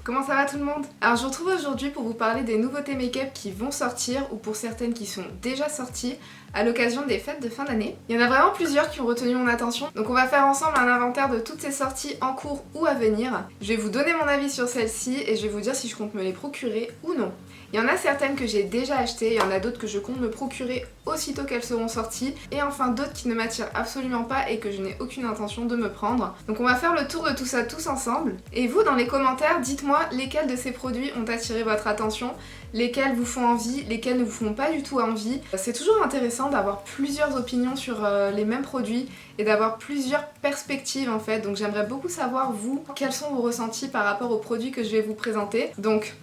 comment ça va tout le monde? Alors je vous retrouve aujourd'hui pour vous parler des nouveautés make-up qui vont sortir ou pour certaines qui sont déjà sorties à l'occasion des fêtes de fin d'année. Il y en a vraiment plusieurs qui ont retenu mon attention, donc on va faire ensemble un inventaire de toutes ces sorties en cours ou à venir. Je vais vous donner mon avis sur celles-ci et je vais vous dire si je compte me les procurer ou non. Il y en a certaines que j'ai déjà achetées, il y en a d'autres que je compte me procurer aussitôt qu'elles seront sorties, et enfin d'autres qui ne m'attirent absolument pas et que je n'ai aucune intention de me prendre. Donc on va faire le tour de tout ça tous ensemble. Et vous, dans les commentaires, dites-moi lesquels de ces produits ont attiré votre attention, lesquels vous font envie, lesquels ne vous font pas du tout envie. C'est toujours intéressant d'avoir plusieurs opinions sur les mêmes produits et d'avoir plusieurs perspectives en fait. Donc j'aimerais beaucoup savoir, vous, quels sont vos ressentis par rapport aux produits que je vais vous présenter. Donc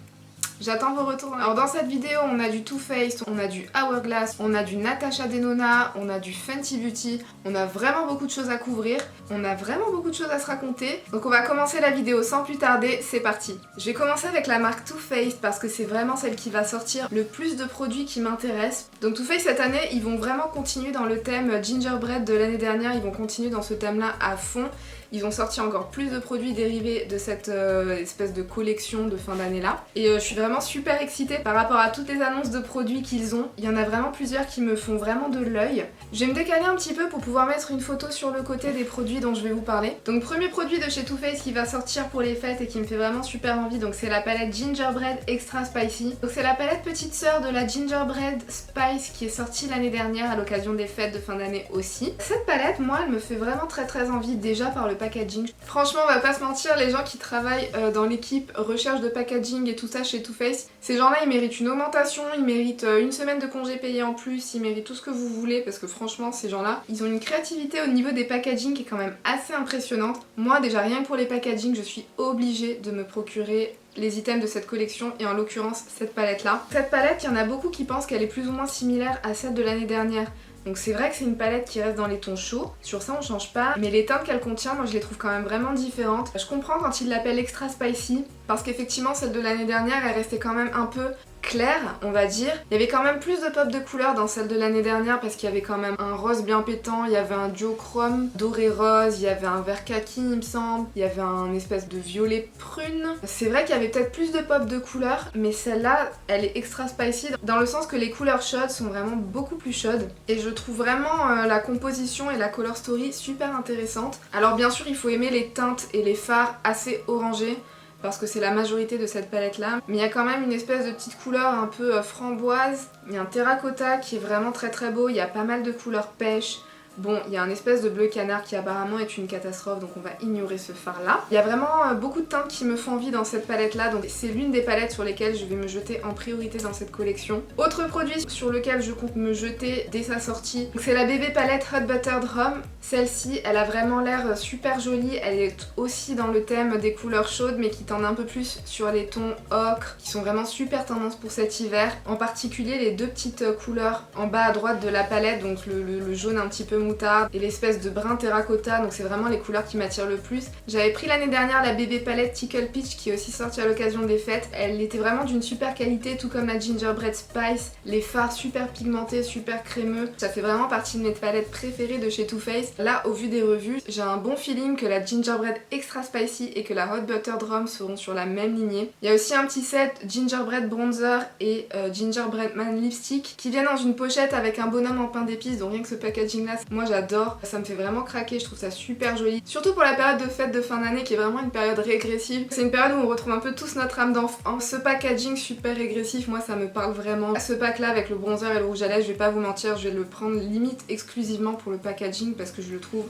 j'attends vos retours. Alors dans cette vidéo, on a du Too Faced, on a du Hourglass, on a du Natasha Denona, on a du Fenty Beauty, on a vraiment beaucoup de choses à couvrir, on a vraiment beaucoup de choses à se raconter. Donc on va commencer la vidéo sans plus tarder, c'est parti. Je vais commencer avec la marque Too Faced parce que c'est vraiment celle qui va sortir le plus de produits qui m'intéressent. Donc Too Faced cette année, ils vont vraiment continuer dans le thème Gingerbread de l'année dernière, ils vont continuer dans ce thème-là à fond. Ils ont sorti encore plus de produits dérivés de cette espèce de collection de fin d'année là. Et je suis vraiment super excitée par rapport à toutes les annonces de produits qu'ils ont. Il y en a vraiment plusieurs qui me font vraiment de l'œil. Je vais me décaler un petit peu pour pouvoir mettre une photo sur le côté des produits dont je vais vous parler. Donc premier produit de chez Too Faced qui va sortir pour les fêtes et qui me fait vraiment super envie, donc c'est la palette Gingerbread Extra Spicy. Donc c'est la palette petite sœur de la Gingerbread Spice qui est sortie l'année dernière à l'occasion des fêtes de fin d'année aussi. Cette palette, moi, elle me fait vraiment très envie déjà par le packaging. Franchement, on va pas se mentir, les gens qui travaillent dans l'équipe recherche de packaging et tout ça chez Too Faced, ces gens-là ils méritent une augmentation, ils méritent une semaine de congé payé en plus, ils méritent tout ce que vous voulez parce que franchement ces gens-là, ils ont une créativité au niveau des packaging qui est quand même assez impressionnante. Moi déjà rien que pour les packaging, je suis obligée de me procurer les items de cette collection et en l'occurrence cette palette là. Cette palette, il y en a beaucoup qui pensent qu'elle est plus ou moins similaire à celle de l'année dernière. Donc c'est vrai que c'est une palette qui reste dans les tons chauds, sur ça on change pas, mais les teintes qu'elle contient, moi je les trouve quand même vraiment différentes. Je comprends quand ils l'appellent extra spicy, parce qu'effectivement celle de l'année dernière elle restait quand même un peu claire, on va dire. Il y avait quand même plus de pop de couleurs dans celle de l'année dernière parce qu'il y avait quand même un rose bien pétant, il y avait un duochrome doré rose, il y avait un vert kaki il me semble, il y avait un espèce de violet prune. C'est vrai qu'il y avait peut-être plus de pop de couleurs, mais celle-là, elle est extra spicy dans le sens que les couleurs chaudes sont vraiment beaucoup plus chaudes et je trouve vraiment la composition et la color story super intéressante. Alors bien sûr, il faut aimer les teintes et les fards assez orangés, parce que c'est la majorité de cette palette là, mais il y a quand même une espèce de petite couleur un peu framboise, il y a un terracotta qui est vraiment très beau, il y a pas mal de couleurs pêche. Bon, il y a un espèce de bleu canard qui apparemment est une catastrophe, donc on va ignorer ce fard là. Il y a vraiment beaucoup de teintes qui me font envie dans cette palette là, donc c'est l'une des palettes sur lesquelles je vais me jeter en priorité dans cette collection. Autre produit sur lequel je compte me jeter dès sa sortie, c'est la bébé palette Hot Buttered Rum. Celle-ci, elle a vraiment l'air super jolie, elle est aussi dans le thème des couleurs chaudes mais qui tendent un peu plus sur les tons ocre, qui sont vraiment super tendance pour cet hiver. En particulier les deux petites couleurs en bas à droite de la palette, donc le jaune un petit peu moutarde et l'espèce de brun terracotta, donc c'est vraiment les couleurs qui m'attirent le plus. J'avais pris l'année dernière la bébé palette Tickle Peach qui est aussi sortie à l'occasion des fêtes. Elle était vraiment d'une super qualité, tout comme la Gingerbread Spice, les fards super pigmentés, super crémeux. Ça fait vraiment partie de mes palettes préférées de chez Too Faced. Là, au vu des revues, j'ai un bon feeling que la Gingerbread Extra Spicy et que la Hot Buttered Rum seront sur la même lignée. Il y a aussi un petit set Gingerbread Bronzer et Gingerbread Man Lipstick qui viennent dans une pochette avec un bonhomme en pain d'épices, donc rien que ce packaging là, moi j'adore, ça me fait vraiment craquer, je trouve ça super joli. Surtout pour la période de fête de fin d'année qui est vraiment une période régressive. C'est une période où on retrouve un peu tous notre âme d'enfant. Ce packaging super régressif, moi ça me parle vraiment. Ce pack là avec le bronzer et le rouge à lèvres, je vais pas vous mentir, je vais le prendre limite exclusivement pour le packaging parce que je le trouve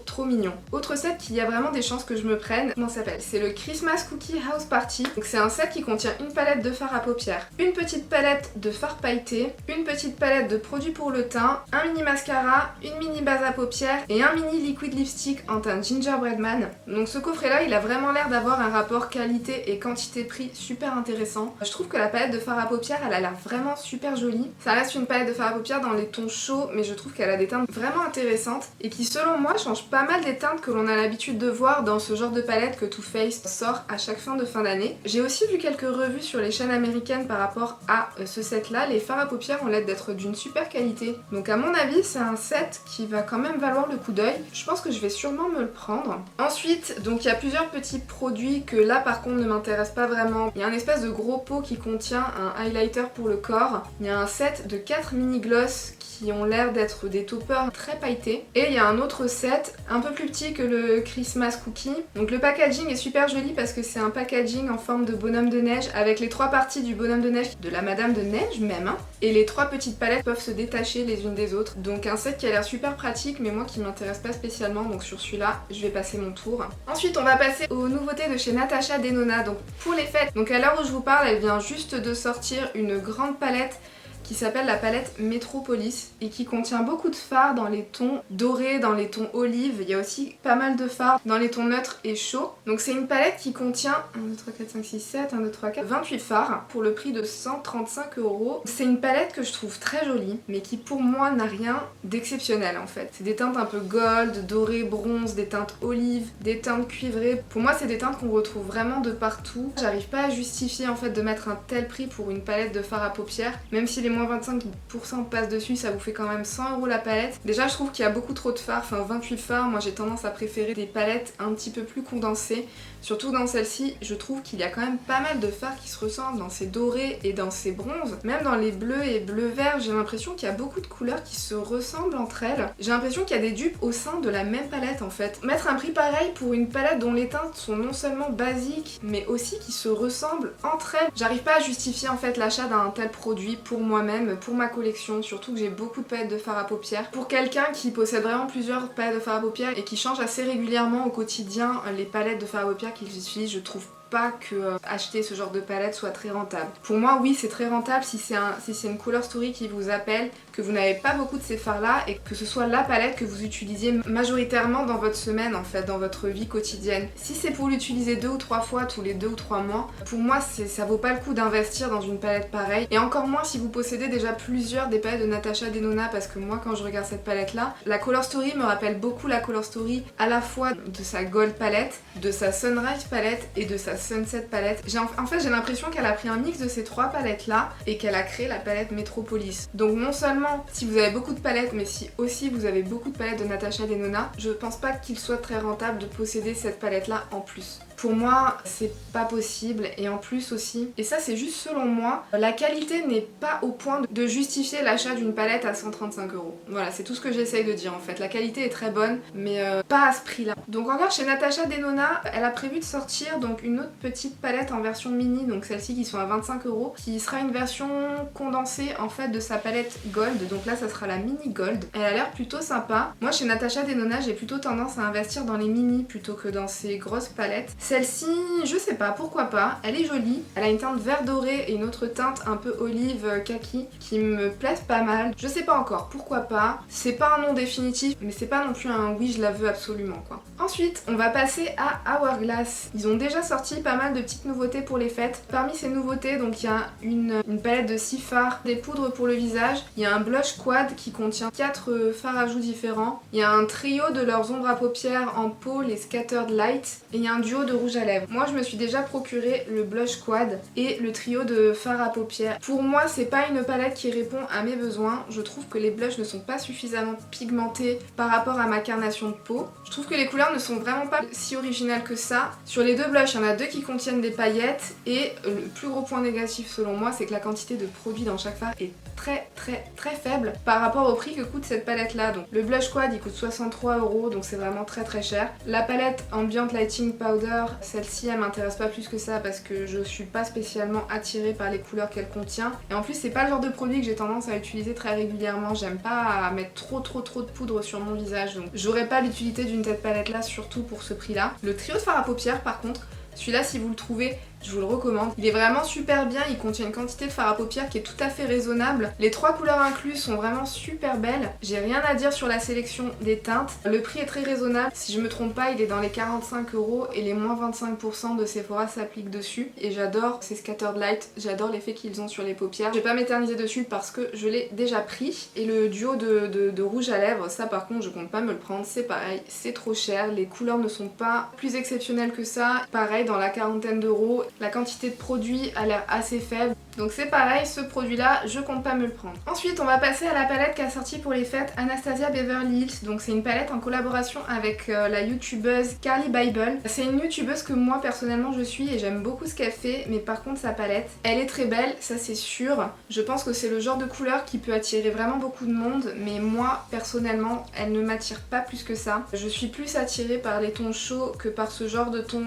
trop mignon. Autre set qui y a vraiment des chances que je me prenne, comment ça s'appelle? C'est le Christmas Cookie House Party. Donc c'est un set qui contient une palette de fard à paupières, une petite palette de fard pailleté, une petite palette de produits pour le teint, un mini mascara, une mini base à paupières et un mini liquid lipstick en teint Gingerbread Man. Donc ce coffret là, il a vraiment l'air d'avoir un rapport qualité et quantité-prix super intéressant. Je trouve que la palette de fard à paupières, elle a l'air vraiment super jolie. Ça reste une palette de fard à paupières dans les tons chauds, mais je trouve qu'elle a des teintes vraiment intéressantes et qui selon moi changent pas mal des teintes que l'on a l'habitude de voir dans ce genre de palette que Too Faced sort à chaque fin de fin d'année. J'ai aussi vu quelques revues sur les chaînes américaines par rapport à ce set là. Les fards à paupières ont l'air d'être d'une super qualité. Donc à mon avis c'est un set palette qui va quand même valoir le coup d'œil. Je pense que je vais sûrement me le prendre. Ensuite, donc il y a plusieurs petits produits que là par contre ne m'intéressent pas vraiment. Il y a un espèce de gros pot qui contient un highlighter pour le corps. Il y a un set de 4 mini gloss qui ont l'air d'être des toppers très pailletés. Et il y a un autre set un peu plus petit que le Christmas Cookie. Donc le packaging est super joli parce que c'est un packaging en forme de bonhomme de neige avec les 3 parties du bonhomme de neige, de la Madame de Neige même. Hein. Et les 3 petites palettes peuvent se détacher les unes des autres. Donc un set qui a l'air super pratique mais moi qui m'intéresse pas spécialement. Donc sur celui-là, je vais passer mon tour. Ensuite, on va passer aux nouveautés de chez Natasha Denona. Donc pour les fêtes, donc à l'heure où je vous parle, elle vient juste de sortir une grande palette qui s'appelle la palette Metropolis et qui contient beaucoup de fards dans les tons dorés, dans les tons olives. Il y a aussi pas mal de fards dans les tons neutres et chauds. Donc c'est une palette qui contient 1, 2, 3, 4, 5, 6, 7, 1, 2, 3, 4, 28 fards pour le prix de 135 €. C'est une palette que je trouve très jolie mais qui pour moi n'a rien d'exceptionnel en fait. C'est des teintes un peu gold, doré, bronze, des teintes olives, des teintes cuivrées. Pour moi c'est des teintes qu'on retrouve vraiment de partout. J'arrive pas à justifier en fait de mettre un tel prix pour une palette de fard à paupières, même si les moins 25% passent dessus, ça vous fait quand même 100 € la palette. Déjà je trouve qu'il y a beaucoup trop de fards, enfin 28 fards, moi j'ai tendance à préférer des palettes un petit peu plus condensées. Surtout dans celle-ci, je trouve qu'il y a quand même pas mal de fards qui se ressemblent dans ces dorés et dans ces bronzes. Même dans les bleus et bleu-vert, j'ai l'impression qu'il y a beaucoup de couleurs qui se ressemblent entre elles. J'ai l'impression qu'il y a des dupes au sein de la même palette en fait. Mettre un prix pareil pour une palette dont les teintes sont non seulement basiques, mais aussi qui se ressemblent entre elles. J'arrive pas à justifier en fait l'achat d'un tel produit pour moi-même, pour ma collection, surtout que j'ai beaucoup de palettes de fard à paupières. Pour quelqu'un qui possède vraiment plusieurs palettes de fard à paupières et qui change assez régulièrement au quotidien les palettes de fard à paupières qu'il utilise, je trouve pas que acheter ce genre de palette soit très rentable. Pour moi oui c'est très rentable si c'est une Color Story qui vous appelle, que vous n'avez pas beaucoup de ces fards là et que ce soit la palette que vous utilisiez majoritairement dans votre semaine en fait, dans votre vie quotidienne. Si c'est pour l'utiliser 2 ou 3 fois tous les 2 ou 3 mois, pour moi ça vaut pas le coup d'investir dans une palette pareille et encore moins si vous possédez déjà plusieurs des palettes de Natasha Denona parce que moi quand je regarde cette palette là, la Color Story me rappelle beaucoup la Color Story à la fois de sa Gold palette, de sa Sunrise palette et de sa Sunset palette. En fait j'ai l'impression qu'elle a pris un mix de ces 3 palettes là et qu'elle a créé la palette Metropolis. Donc non seulement si vous avez beaucoup de palettes mais si aussi vous avez beaucoup de palettes de Natasha Denona, je pense pas qu'il soit très rentable de posséder cette palette là en plus. Pour moi c'est pas possible et en plus aussi, et ça c'est juste selon moi, la qualité n'est pas au point de justifier l'achat d'une palette à 135 €. Voilà c'est tout ce que j'essaye de dire en fait. La qualité est très bonne mais pas à ce prix là. Donc encore chez Natasha Denona, elle a prévu de sortir donc une autre petite palette en version mini, donc celle-ci qui sont à 25 €, qui sera une version condensée en fait de sa palette Gold, donc là ça sera la mini Gold. Elle a l'air plutôt sympa. Moi chez Natasha Denona j'ai plutôt tendance à investir dans les mini plutôt que dans ces grosses palettes. Celle-ci, je sais pas, pourquoi pas, elle est jolie, elle a une teinte vert doré et une autre teinte un peu olive kaki qui me plaisent pas mal. Je sais pas encore, pourquoi pas, c'est pas un nom définitif mais c'est pas non plus un oui je la veux absolument quoi. Ensuite on va passer à Hourglass. Ils ont déjà sorti pas mal de petites nouveautés pour les fêtes. Parmi ces nouveautés donc il y a une palette de 6 fards, des poudres pour le visage, il y a un blush quad qui contient 4 fards à joues différents, il y a un trio de leurs ombres à paupières en peau, les Scattered Light, et il y a un duo de rouge à lèvres. Moi je me suis déjà procuré le blush quad et le trio de fards à paupières. Pour moi c'est pas une palette qui répond à mes besoins, je trouve que les blushs ne sont pas suffisamment pigmentés par rapport à ma carnation de peau. Je trouve que les couleurs ne sont vraiment pas si originales que ça. Sur les 2 blushs, il y en a 2 qui contiennent des paillettes et le plus gros point négatif selon moi c'est que la quantité de produit dans chaque fard est très faible par rapport au prix que coûte cette palette là. Donc le blush quad il coûte 63 € donc c'est vraiment très cher. La palette Ambient Lighting Powder, celle-ci elle m'intéresse pas plus que ça parce que je suis pas spécialement attirée par les couleurs qu'elle contient et en plus c'est pas le genre de produit que j'ai tendance à utiliser très régulièrement. J'aime pas mettre trop de poudre sur mon visage donc j'aurais pas l'utilité d'une telle palette là surtout pour ce prix là. Le trio de fard à paupières par contre, celui-là si vous le trouvez je vous le recommande. Il est vraiment super bien, il contient une quantité de fard à paupières qui est tout à fait raisonnable. Les 3 couleurs incluses sont vraiment super belles. J'ai rien à dire sur la sélection des teintes. Le prix est très raisonnable. Si je me trompe pas, il est dans les 45 € et les moins 25% de Sephora s'appliquent dessus. Et j'adore ces Scattered Light, j'adore l'effet qu'ils ont sur les paupières. Je vais pas m'éterniser dessus parce que je l'ai déjà pris. Et le duo de rouge à lèvres, ça par contre je compte pas me le prendre, c'est pareil, c'est trop cher. Les couleurs ne sont pas plus exceptionnelles que ça. Pareil, dans la quarantaine d'euros. La quantité de produit a l'air assez faible. Donc c'est pareil, ce produit-là, je compte pas me le prendre. Ensuite, on va passer à la palette qu'a sortie pour les fêtes Anastasia Beverly Hills. Donc c'est une palette en collaboration avec la youtubeuse Carly Bible. C'est une youtubeuse que moi personnellement je suis et j'aime beaucoup ce qu'elle fait, mais par contre sa palette, elle est très belle, ça c'est sûr. Je pense que c'est le genre de couleur qui peut attirer vraiment beaucoup de monde, mais moi personnellement, elle ne m'attire pas plus que ça. Je suis plus attirée par les tons chauds que par ce genre de ton,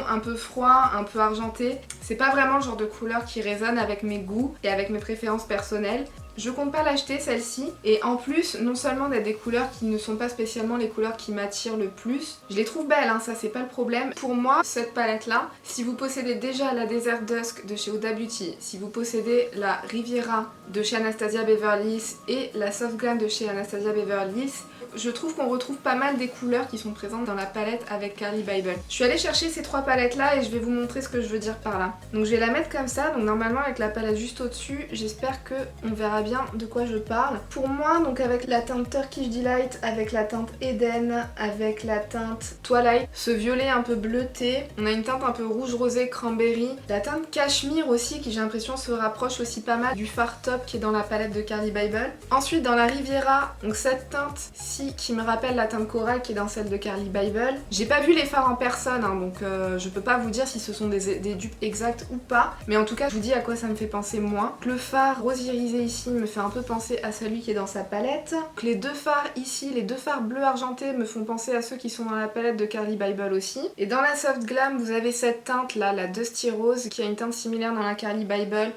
un peu froid, un peu argenté. C'est pas vraiment le genre de couleur qui résonne avec mes goûts et avec mes préférences personnelles. Je compte pas l'acheter celle-ci, et en plus, non seulement d'être des couleurs qui ne sont pas spécialement les couleurs qui m'attirent le plus, je les trouve belles, hein, ça c'est pas le problème. Pour moi, cette palette-là, si vous possédez déjà la Desert Dusk de chez Huda Beauty, si vous possédez la Riviera de chez Anastasia Beverly Hills et la Soft Glam de chez Anastasia Beverly Hills, je trouve qu'on retrouve pas mal des couleurs qui sont présentes dans la palette avec Carly Bible. Je suis allée chercher ces trois palettes là et je vais vous montrer ce que je veux dire par là. Donc je vais la mettre comme ça, donc normalement avec la palette juste au-dessus, j'espère que on verra bien de quoi je parle. Pour moi, donc avec la teinte Turkish Delight, avec la teinte Eden, avec la teinte Twilight, ce violet un peu bleuté, on a une teinte un peu rouge rosé cranberry, la teinte Cashmere aussi qui j'ai l'impression se rapproche aussi pas mal du fard top qui est dans la palette de Carly Bible. Ensuite dans la Riviera, donc cette teinte qui me rappelle la teinte corail qui est dans celle de Carly Bible. J'ai pas vu les fards en personne, hein, donc je peux pas vous dire si ce sont des dupes exactes ou pas, mais en tout cas je vous dis à quoi ça me fait penser moi. Le fard rose irisé ici me fait un peu penser à celui qui est dans sa palette. Donc les deux fards ici, les deux fards bleu argenté me font penser à ceux qui sont dans la palette de Carly Bible aussi. Et dans la Soft Glam, vous avez cette teinte là, la Dusty Rose, qui a une teinte similaire dans la Carly Bible.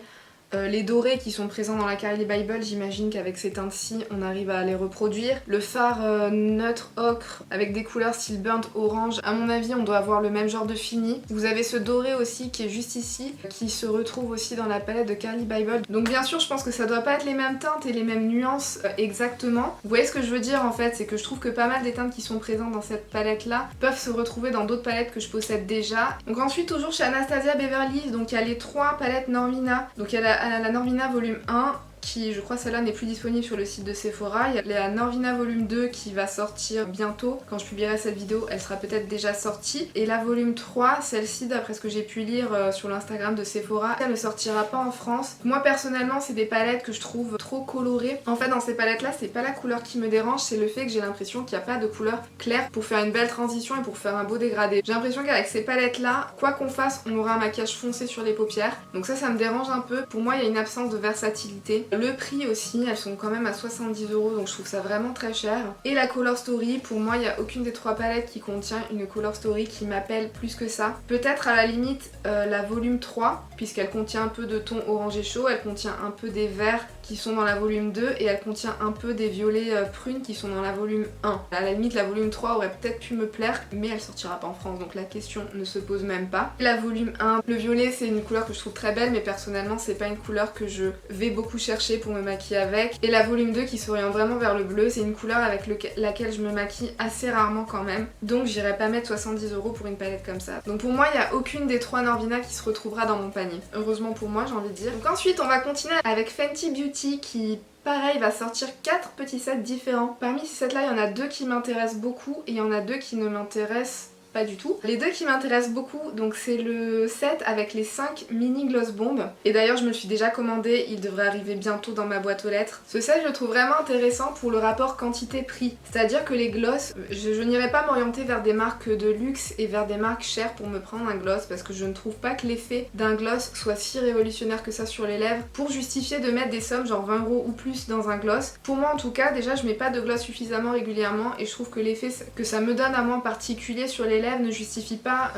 Les dorés qui sont présents dans la Carly Bible, j'imagine qu'avec ces teintes-ci, on arrive à les reproduire. Le fard neutre ocre avec des couleurs style burnt orange, à mon avis, on doit avoir le même genre de fini. Vous avez ce doré aussi qui est juste ici, qui se retrouve aussi dans la palette de Carly Bible. Donc bien sûr, je pense que ça doit pas être les mêmes teintes et les mêmes nuances exactement. Vous voyez ce que je veux dire en fait, c'est que je trouve que pas mal des teintes qui sont présentes dans cette palette-là peuvent se retrouver dans d'autres palettes que je possède déjà. Donc ensuite, toujours chez Anastasia Beverly Hills, donc il y a les trois palettes Normina. Donc il y a la Normina volume 1 qui, je crois, celle-là n'est plus disponible sur le site de Sephora. Il y a la Norvina volume 2 qui va sortir bientôt. Quand je publierai cette vidéo, elle sera peut-être déjà sortie. Et la volume 3, celle-ci, d'après ce que j'ai pu lire sur l'Instagram de Sephora, elle ne sortira pas en France. Moi, personnellement, c'est des palettes que je trouve trop colorées. En fait, dans ces palettes-là, c'est pas la couleur qui me dérange, c'est le fait que j'ai l'impression qu'il n'y a pas de couleur claire pour faire une belle transition et pour faire un beau dégradé. J'ai l'impression qu'avec ces palettes-là, quoi qu'on fasse, on aura un maquillage foncé sur les paupières. Donc ça me dérange un peu. Pour moi, il y a une absence de versatilité. Le prix aussi, elles sont quand même à 70 €, donc je trouve ça vraiment très cher. Et la Color Story, pour moi, il n'y a aucune des trois palettes qui contient une Color Story qui m'appelle plus que ça. Peut-être à la limite la volume 3, puisqu'elle contient un peu de ton orangé chaud, elle contient un peu des verts qui sont dans la volume 2 et elle contient un peu des violets prunes qui sont dans la volume 1. À la limite, la volume 3 aurait peut-être pu me plaire, mais elle sortira pas en France, donc la question ne se pose même pas. Et la volume 1, le violet, c'est une couleur que je trouve très belle, mais personnellement, c'est pas une couleur que je vais beaucoup chercher pour me maquiller avec. Et la volume 2 qui s'oriente vraiment vers le bleu, c'est une couleur avec laquelle je me maquille assez rarement quand même, donc j'irai pas mettre 70 € pour une palette comme ça. Donc pour moi, il n'y a aucune des trois Norvina qui se retrouvera dans mon panier. Heureusement pour moi, j'ai envie de dire. Donc ensuite, on va continuer avec Fenty Beauty qui... pareil, va sortir 4 petits sets différents. Parmi ces sets là, il y en a 2 qui m'intéressent beaucoup et il y en a 2 qui ne m'intéressent pas du tout. Les 2 qui m'intéressent beaucoup, donc c'est le set avec les 5 mini gloss bombes. Et d'ailleurs je me le suis déjà commandé, il devrait arriver bientôt dans ma boîte aux lettres. Ce set je le trouve vraiment intéressant pour le rapport quantité-prix. C'est-à-dire que les gloss, je n'irai pas m'orienter vers des marques de luxe et vers des marques chères pour me prendre un gloss, parce que je ne trouve pas que l'effet d'un gloss soit si révolutionnaire que ça sur les lèvres pour justifier de mettre des sommes genre 20 € ou plus dans un gloss. Pour moi en tout cas, déjà je mets pas de gloss suffisamment régulièrement et je trouve que l'effet que ça me donne à moi en particulier sur les lèvres ne justifie pas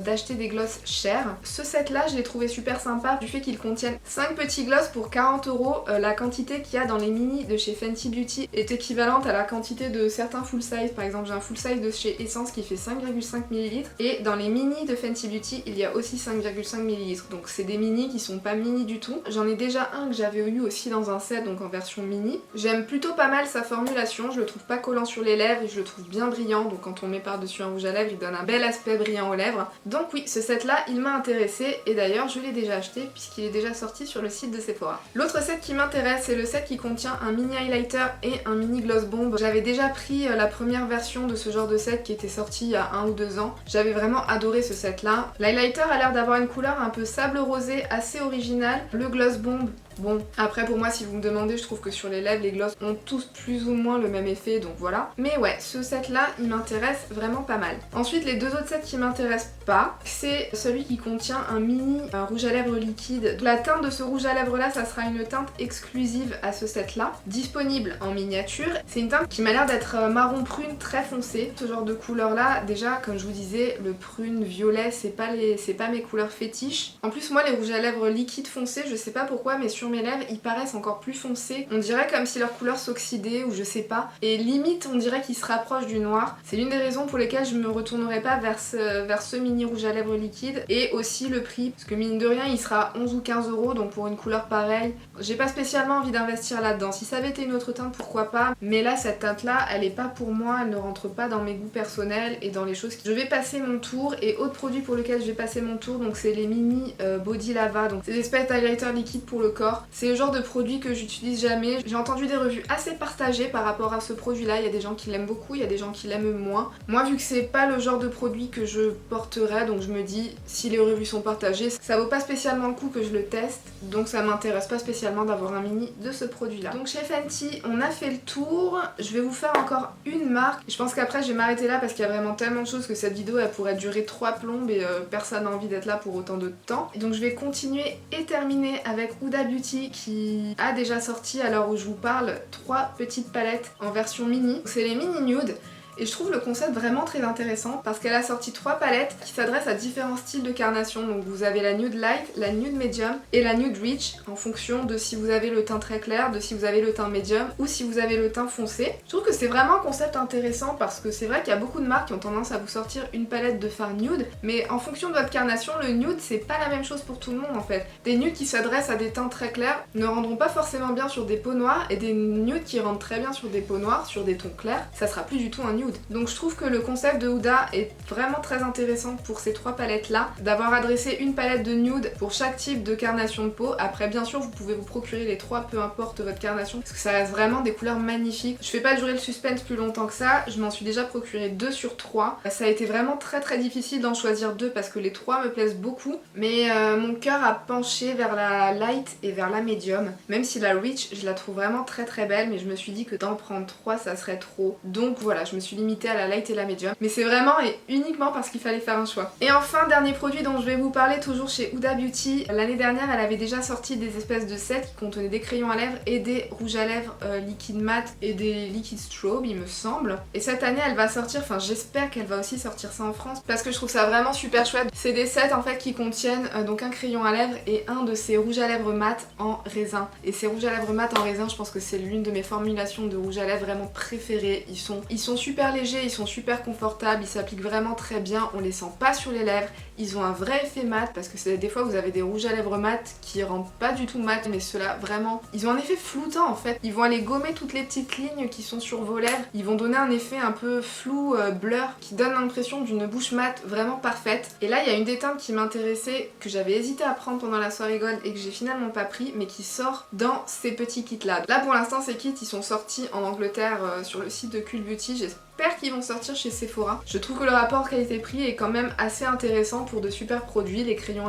d'acheter des gloss chers. Ce set là je l'ai trouvé super sympa du fait qu'il contienne 5 petits gloss pour 40 €. La quantité qu'il y a dans les mini de chez Fenty Beauty est équivalente à la quantité de certains full size. Par exemple j'ai un full size de chez Essence qui fait 5,5 ml et dans les mini de Fenty Beauty il y a aussi 5,5 ml. Donc c'est des mini qui sont pas mini du tout. J'en ai déjà un que j'avais eu aussi dans un set, donc en version mini. J'aime plutôt pas mal sa formulation, je le trouve pas collant sur les lèvres et je le trouve bien brillant, donc quand on met par dessus un rouge à lèvres il donne donne un bel aspect brillant aux lèvres. Donc oui, ce set là il m'a intéressée et d'ailleurs je l'ai déjà acheté puisqu'il est déjà sorti sur le site de Sephora. L'autre set qui m'intéresse c'est le set qui contient un mini highlighter et un mini gloss bomb. J'avais déjà pris la première version de ce genre de set qui était sorti il y a 1 ou 2 ans. J'avais vraiment adoré ce set là. L'highlighter a l'air d'avoir une couleur un peu sable rosé assez originale. Le gloss bomb, bon, après pour moi si vous me demandez, je trouve que sur les lèvres les gloss ont tous plus ou moins le même effet, donc voilà. Mais ouais, ce set là il m'intéresse vraiment pas mal. Ensuite les deux autres sets qui m'intéressent pas, c'est celui qui contient un mini rouge à lèvres liquide. La teinte de ce rouge à lèvres là, ça sera une teinte exclusive à ce set là, disponible en miniature. C'est une teinte qui m'a l'air d'être marron prune très foncé. Ce genre de couleur là, déjà comme je vous disais, le prune, violet, c'est pas mes couleurs fétiches. En plus moi les rouges à lèvres liquides foncés, je sais pas pourquoi, mais sur mes lèvres ils paraissent encore plus foncés. On dirait comme si leur couleur s'oxydait ou je sais pas. Et limite on dirait qu'ils se rapprochent du noir. C'est l'une des raisons pour lesquelles je me retournerai pas vers ce mini rouge à lèvres liquide. Et aussi le prix, parce que mine de rien il sera 11 ou 15 euros, donc pour une couleur pareille, j'ai pas spécialement envie d'investir là-dedans. Si ça avait été une autre teinte, pourquoi pas. Mais là cette teinte là, elle est pas pour moi, elle ne rentre pas dans mes goûts personnels et dans les choses que je vais passer mon tour. Et autre produit pour lequel je vais passer mon tour, donc c'est les mini body lava, donc c'est des espèces d'highlighter liquide pour le corps. C'est le genre de produit que j'utilise jamais. J'ai entendu des revues assez partagées par rapport à ce produit là. Il y a des gens qui l'aiment beaucoup, il y a des gens qui l'aiment moins. Moi vu que c'est pas le genre de produit que je porterais, donc je me dis si les revues sont partagées, ça vaut pas spécialement le coup que je le teste, donc ça m'intéresse pas spécialement d'avoir un mini de ce produit là. Donc chez Fenty on a fait le tour. Je vais vous faire encore une marque. Je pense qu'après je vais m'arrêter là parce qu'il y a vraiment tellement de choses que cette vidéo elle pourrait durer 3 plombes et personne n'a envie d'être là pour autant de temps. Et donc je vais continuer et terminer avec Huda Beauty qui a déjà sorti à l'heure où je vous parle 3 petites palettes en version mini. C'est les mini nude. Et je trouve le concept vraiment très intéressant parce qu'elle a sorti 3 palettes qui s'adressent à différents styles de carnation. Donc vous avez la nude light, la nude medium et la nude rich en fonction de si vous avez le teint très clair, de si vous avez le teint medium ou si vous avez le teint foncé. Je trouve que c'est vraiment un concept intéressant parce que c'est vrai qu'il y a beaucoup de marques qui ont tendance à vous sortir une palette de fard nude, mais en fonction de votre carnation, le nude c'est pas la même chose pour tout le monde en fait. Des nudes qui s'adressent à des teints très clairs ne rendront pas forcément bien sur des peaux noires et des nudes qui rentrent très bien sur des peaux noires, sur des tons clairs, ça sera plus du tout un nude. Donc je trouve que le concept de Huda est vraiment très intéressant pour ces 3 palettes là, d'avoir adressé une palette de nude pour chaque type de carnation de peau. Après bien sûr vous pouvez vous procurer les 3 peu importe votre carnation parce que ça reste vraiment des couleurs magnifiques. Je fais pas durer le suspense plus longtemps que ça, je m'en suis déjà procuré 2 sur 3. Ça a été vraiment très difficile d'en choisir 2 parce que les 3 me plaisent beaucoup, mais mon cœur a penché vers la light et vers la medium, même si la rich je la trouve vraiment très belle, mais je me suis dit que d'en prendre 3 ça serait trop. Donc voilà, je me suis limitée à la light et la medium, mais c'est vraiment et uniquement parce qu'il fallait faire un choix. Et enfin dernier produit dont je vais vous parler toujours chez Huda Beauty. L'année dernière elle avait déjà sorti des espèces de sets qui contenaient des crayons à lèvres et des rouges à lèvres liquide mat et des liquid strobe il me semble. Et cette année elle va sortir, enfin j'espère qu'elle va aussi sortir ça en France parce que je trouve ça vraiment super chouette. C'est des sets en fait qui contiennent donc un crayon à lèvres et un de ces rouges à lèvres mat en raisin. Et ces rouges à lèvres mat en raisin, je pense que c'est l'une de mes formulations de rouge à lèvres vraiment préférées. Ils sont super légers, ils sont super confortables, ils s'appliquent vraiment très bien, on les sent pas sur les lèvres, ils ont un vrai effet mat parce que des fois vous avez des rouges à lèvres mat qui rendent pas du tout mat, mais ceux-là vraiment, ils ont un effet floutant en fait. Ils vont aller gommer toutes les petites lignes qui sont sur vos lèvres, ils vont donner un effet un peu flou, blur, qui donne l'impression d'une bouche mate vraiment parfaite. Et là il y a une des teintes qui m'intéressait, que j'avais hésité à prendre pendant la soirée gold et que j'ai finalement pas pris, mais qui sort dans ces petits kits là. Là pour l'instant ces kits ils sont sortis en Angleterre sur le site de Cult Beauty, j'espère qu'ils vont sortir chez Sephora. Je trouve que le rapport qualité-prix est quand même assez intéressant pour de super produits. Les crayons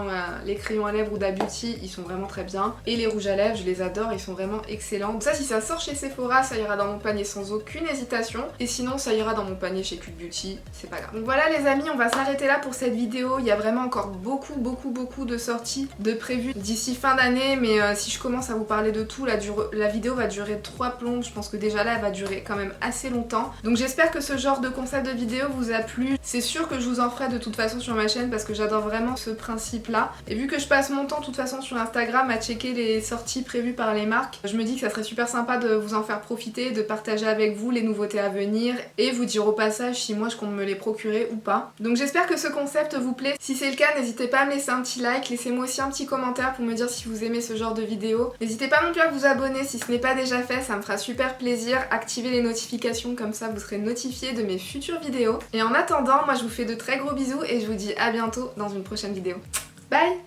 à lèvres Huda Beauty ils sont vraiment très bien, et les rouges à lèvres je les adore, ils sont vraiment excellents. Donc ça si ça sort chez Sephora ça ira dans mon panier sans aucune hésitation, et sinon ça ira dans mon panier chez Cult Beauty, c'est pas grave. Donc voilà les amis, on va s'arrêter là pour cette vidéo. Il y a vraiment encore beaucoup de sorties de prévues d'ici fin d'année, mais si je commence à vous parler de tout, la vidéo va durer 3 plombes, je pense que déjà là elle va durer quand même assez longtemps. Donc j'espère que ce genre de concept de vidéo vous a plu. C'est sûr que je vous en ferai de toute façon sur ma chaîne parce parce que j'adore vraiment ce principe là. Et vu que je passe mon temps de toute façon sur Instagram à checker les sorties prévues par les marques, je me dis que ça serait super sympa de vous en faire profiter, de partager avec vous les nouveautés à venir et vous dire au passage si moi je compte me les procurer ou pas. Donc j'espère que ce concept vous plaît. Si c'est le cas, n'hésitez pas à me laisser un petit like, laissez-moi aussi un petit commentaire pour me dire si vous aimez ce genre de vidéo. N'hésitez pas non plus à vous abonner si ce n'est pas déjà fait, ça me fera super plaisir. Activez les notifications, comme ça vous serez notifiés de mes futures vidéos. Et en attendant, moi je vous fais de très gros bisous et je vous dis à bientôt dans une prochaine vidéo. Bye!